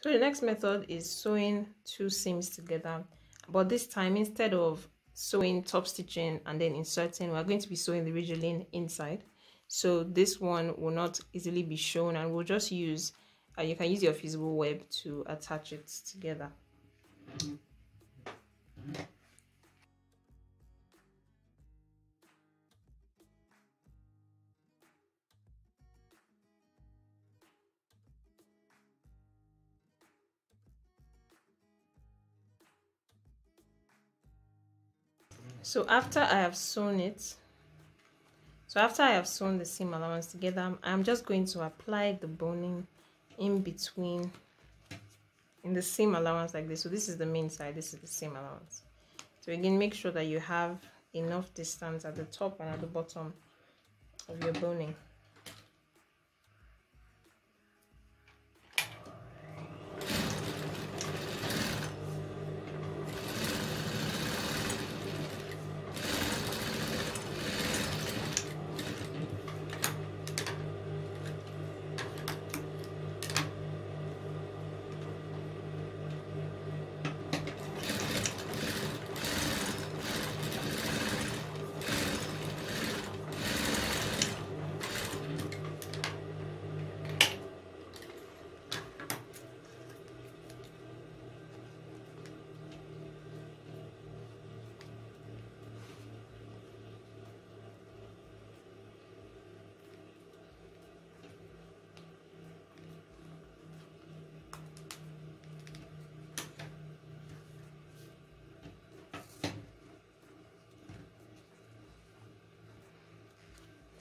So the next method is sewing two seams together, but this time instead of sewing top stitching and then inserting, we're going to be sewing the ridgeline inside. So this one will not easily be shown, and we'll just use you can use your fusible web to attach it together. So after I have sewn it, after I have sewn the seam allowance together, I'm just going to apply the boning in between in the seam allowance like this. So this is the main side, this is the seam allowance. So again, make sure that you have enough distance at the top and at the bottom of your boning.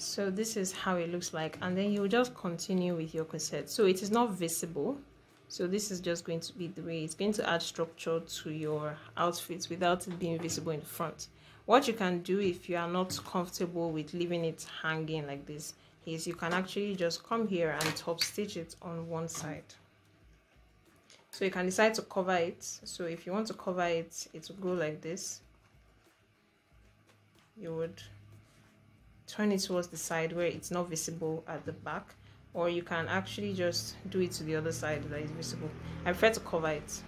So this is how it looks like, and then you just continue with your corset. So it is not visible, so this is just going to be the way it's going to add structure to your outfits without it being visible in the front. What you can do if you are not comfortable with leaving it hanging like this is you can actually just come here and top stitch it on one side. So you can decide to cover it. So if you want to cover it, it will go like this. You would turn it towards the side where it's not visible at the back, or you can actually just do it to the other side that is visible. I prefer to cover it.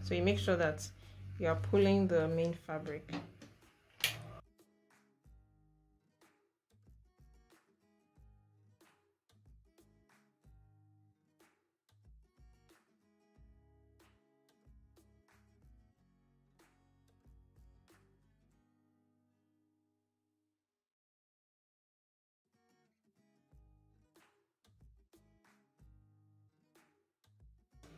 So you make sure that you are pulling the main fabric.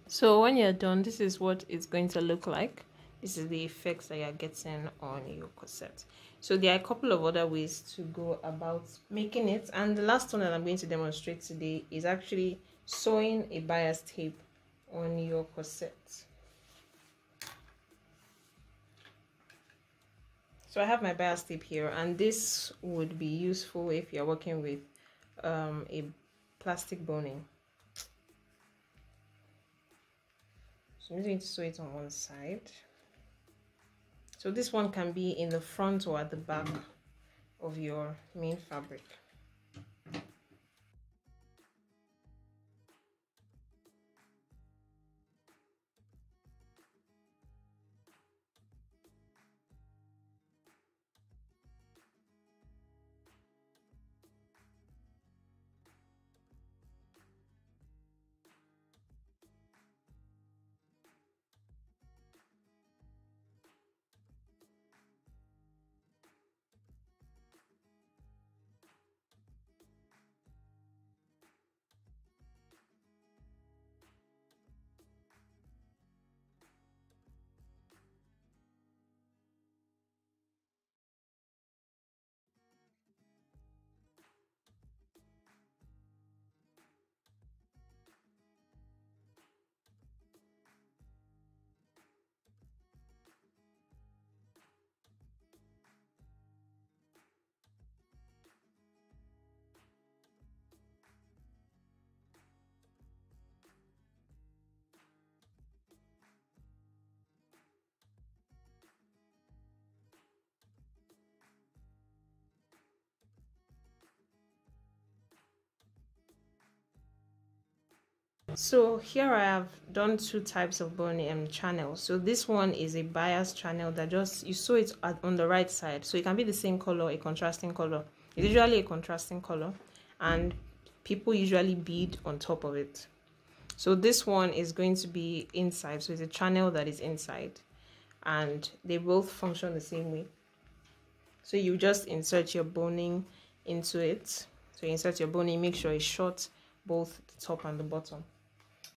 So when you're done, this is what it's going to look like. This is the effects that you're getting on your corset. So there are a couple of other ways to go about making it, and the last one that I'm going to demonstrate today is actually sewing a bias tape on your corset. So I have my bias tape here, and this would be useful if you're working with a plastic boning. So I'm going to sew it on one side. So this one can be in the front or at the back of your main fabric. So here I have done two types of boning channels. So this one is a bias channel that just you sew it on the right side, so it can be the same color, a contrasting color. It's usually a contrasting color, and people usually bead on top of it. So this one is going to be inside, so it's a channel that is inside, and they both function the same way. So you just insert your boning into it. So you insert your boning, make sure it's short, both the top and the bottom.